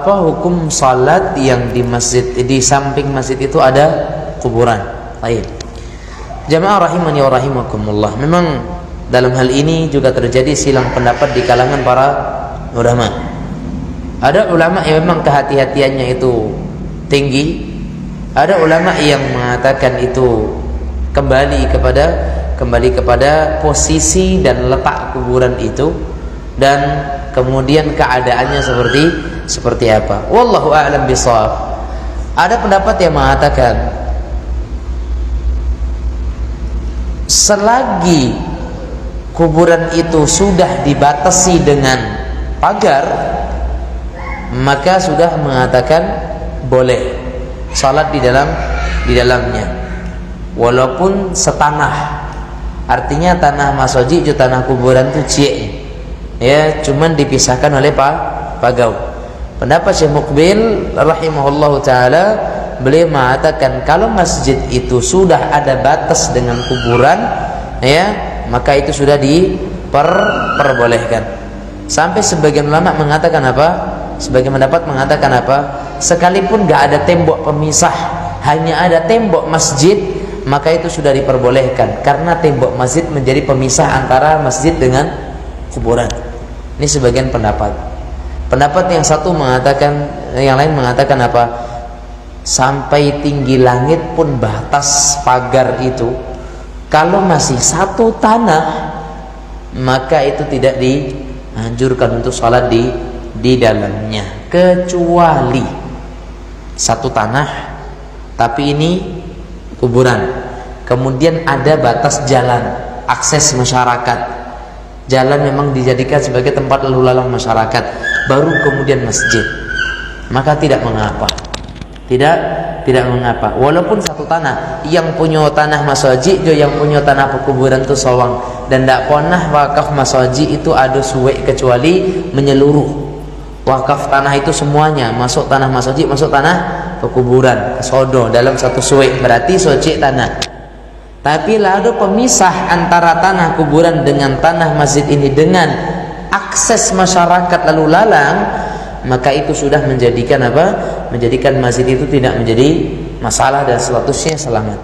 Apa hukum salat yang di masjid, di samping masjid itu ada kuburan? Baik. Jamaah rahimani wa rahimakumullah. Memang dalam hal ini juga terjadi silang pendapat di kalangan para ulama. Ada ulama yang memang kehati-hatiannya itu tinggi. Ada ulama yang mengatakan itu kembali kepada posisi dan letak kuburan itu, dan kemudian keadaannya seperti apa. Wallahu a'lam bishawab. Ada pendapat yang mengatakan selagi kuburan itu sudah dibatasi dengan pagar, maka sudah mengatakan boleh salat di dalamnya, walaupun setanah. Artinya tanah masjid itu tanah kuburan itu cie, ya, cuman dipisahkan oleh pagau. Pendapat Syekh Muqbil rahimahullahu taala, beliau mengatakan kalau masjid itu sudah ada batas dengan kuburan, ya, maka itu sudah diperbolehkan. Sampai sebagian ulama mengatakan apa? Sebagian pendapat mengatakan apa? Sekalipun gak ada tembok pemisah, hanya ada tembok masjid, maka itu sudah diperbolehkan, karena tembok masjid menjadi pemisah antara masjid dengan kuburan. Ini sebagian pendapat. Pendapat yang satu mengatakan, yang lain mengatakan apa? Sampai tinggi langit pun batas pagar itu, kalau masih satu tanah, maka itu tidak dianjurkan untuk sholat di dalamnya, kecuali satu tanah tapi ini kuburan, kemudian ada batas jalan, akses masyarakat, jalan memang dijadikan sebagai tempat lalu lalang masyarakat, baru kemudian masjid, maka tidak mengapa. Tidak mengapa, walaupun satu tanah. Yang punya tanah masjid, yang punya tanah pekuburan itu sawang, dan tidak pernah wakaf masjid itu ada suwe kecuali menyeluruh. Wakaf tanah itu semuanya, masuk tanah masjid, masuk tanah pekuburan, sodo dalam satu suwe, berarti socik tanah. Tapi lalu pemisah antara tanah kuburan dengan tanah masjid ini dengan akses masyarakat lalu lalang, maka itu sudah menjadikan apa? Menjadikan masjid itu tidak menjadi masalah dan statusnya selamat.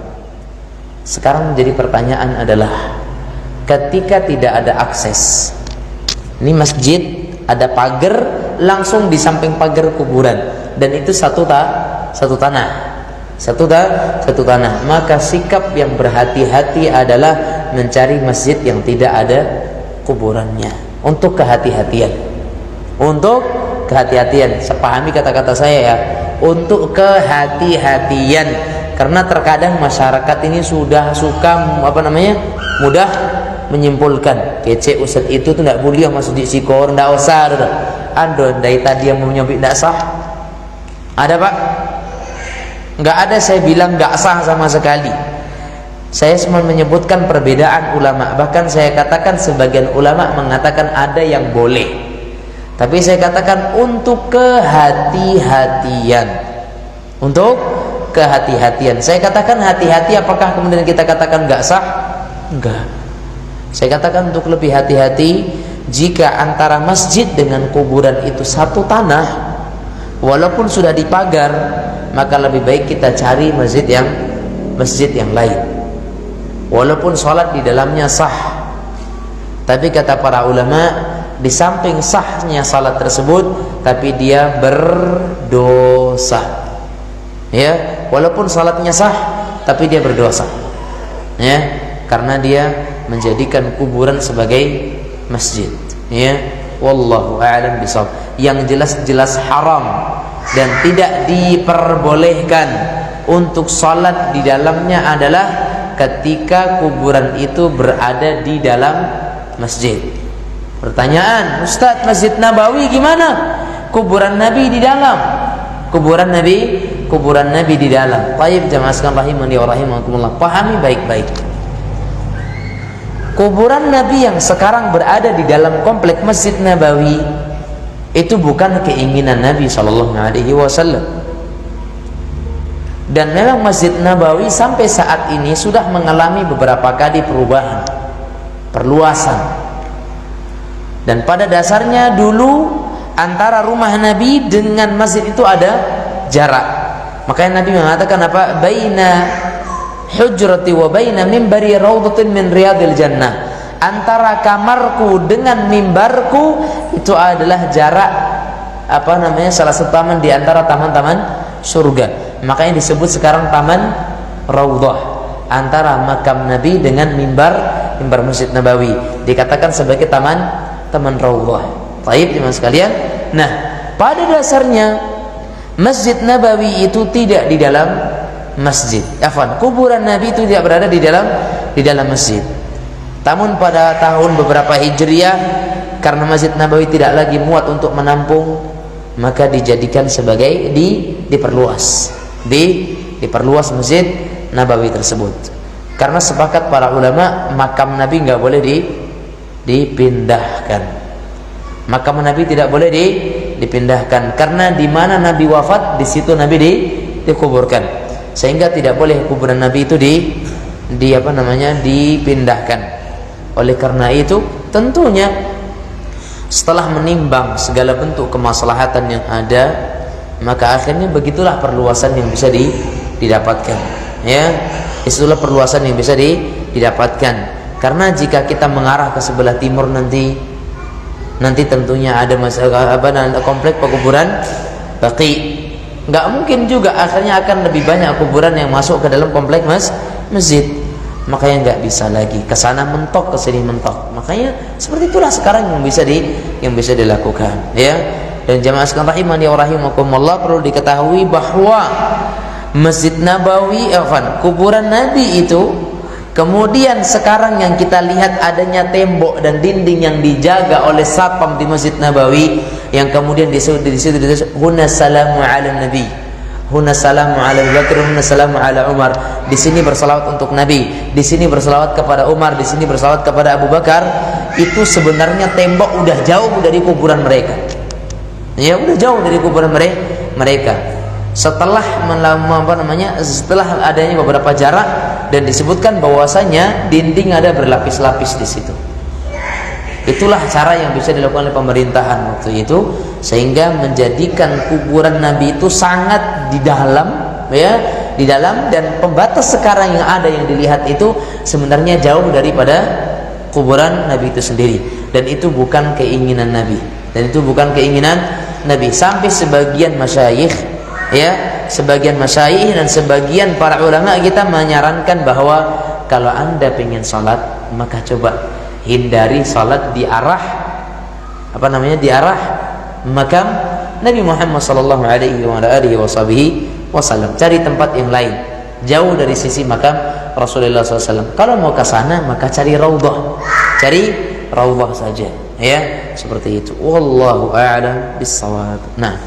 Sekarang menjadi pertanyaan adalah, ketika tidak ada akses, ini masjid ada pagar langsung di samping pagar kuburan, dan itu satu tanah, maka sikap yang berhati-hati adalah mencari masjid yang tidak ada kuburannya, untuk kehati-hatian. Sepahami kata-kata saya ya, untuk kehati-hatian, karena terkadang masyarakat ini sudah suka mudah menyimpulkan, kece ustaz itu tuh tidak boleh masuk di sikor, tidak usah. Ando dari tadi yang mau nyobik tidak sah, ada pak? Nggak ada, saya bilang nggak sah sama sekali. Saya cuma menyebutkan perbedaan ulama, bahkan saya katakan sebagian ulama mengatakan ada yang boleh, tapi saya katakan untuk kehati-hatian. Saya katakan hati-hati, apakah kemudian kita katakan nggak sah? Enggak. Saya katakan untuk lebih hati-hati, jika antara masjid dengan kuburan itu satu tanah, walaupun sudah dipagar, maka lebih baik kita cari masjid yang lain, walaupun sholat di dalamnya sah. Tapi kata para ulama, di samping sahnya salat tersebut, tapi dia berdosa. Ya, walaupun salatnya sah, tapi dia berdosa. Ya, karena dia menjadikan kuburan sebagai masjid. Ya, wallahu a'lam bishawab. Yang jelas-jelas haram dan tidak diperbolehkan untuk salat di dalamnya adalah ketika kuburan itu berada di dalam masjid. Pertanyaan, Ustaz, Masjid Nabawi gimana? Kuburan Nabi di dalam. Kuburan Nabi di dalam. Baik, jamaah sekalian rahimani wa rahimakumullah, pahami baik-baik. Kuburan Nabi yang sekarang berada di dalam komplek Masjid Nabawi itu bukan keinginan Nabi SAW. Dan memang Masjid Nabawi sampai saat ini sudah mengalami beberapa kali perubahan, perluasan. Dan pada dasarnya dulu antara rumah Nabi dengan masjid itu ada jarak. Makanya Nabi mengatakan apa? Baina hujrati wa baina mimbari raudhatin min riyadil jannah. Antara kamarku dengan mimbarku itu adalah jarak salah satu taman di antara taman-taman surga. Makanya disebut sekarang taman Raudhah. Antara makam Nabi dengan mimbar Masjid Nabawi dikatakan sebagai taman Raudhah. Baik, teman sekalian. Nah, pada dasarnya Masjid Nabawi itu tidak di dalam masjid. Kuburan Nabi itu tidak berada di dalam masjid. Namun pada tahun beberapa Hijriah, karena Masjid Nabawi tidak lagi muat untuk menampung, maka dijadikan sebagai diperluas Masjid Nabawi tersebut. Karena sepakat para ulama, makam Nabi nggak boleh dipindahkan. Makam Nabi tidak boleh dipindahkan, karena di mana Nabi wafat, di situ Nabi dikuburkan. Sehingga tidak boleh kuburan Nabi itu dipindahkan. Oleh karena itu, tentunya setelah menimbang segala bentuk kemaslahatan yang ada, maka akhirnya begitulah perluasan yang bisa didapatkan. Ya, itulah perluasan yang bisa didapatkan. Karena jika kita mengarah ke sebelah timur nanti tentunya ada komplek pekuburan Baqi. Nggak mungkin juga akhirnya akan lebih banyak kuburan yang masuk ke dalam komplek masjid. Makanya nggak bisa lagi ke sana mentok, ke sini mentok. Makanya seperti itulah sekarang yang bisa dilakukan, ya. Dan jamaah sekalian rahimani wa rahimakumullah, perlu diketahui bahwa Masjid Nabawi, kuburan Nabi itu, kemudian sekarang yang kita lihat adanya tembok dan dinding yang dijaga oleh satpam di Masjid Nabawi, yang kemudian di situ huna salamu ala Nabi, huna salamu ala Abu Bakar, huna salamu ala Umar. Di sini bersalawat untuk Nabi, di sini bersalawat kepada Umar, di sini bersalawat kepada Abu Bakar. Itu sebenarnya tembok udah jauh dari kuburan mereka. Ya, udah jauh dari kuburan mereka. Setelah setelah adanya beberapa jarak, dan disebutkan bahwasanya dinding ada berlapis-lapis di situ. Itulah cara yang bisa dilakukan oleh pemerintahan waktu itu, sehingga menjadikan kuburan Nabi itu sangat di dalam, dan pembatas sekarang yang ada yang dilihat itu sebenarnya jauh daripada kuburan Nabi itu sendiri. Dan itu bukan keinginan Nabi. Sampai sebagian masyayikh, sebagian masyayikh dan sebagian para ulama kita menyarankan bahwa kalau Anda pengen salat, maka coba hindari salat di arah makam Nabi Muhammad sallallahu alaihi wasallam. Cari tempat yang lain, jauh dari sisi makam Rasulullah SAW. Kalau mau ke sana, maka cari raudhah saja, ya, seperti itu. Wallahu a'lam bissawab. Nah,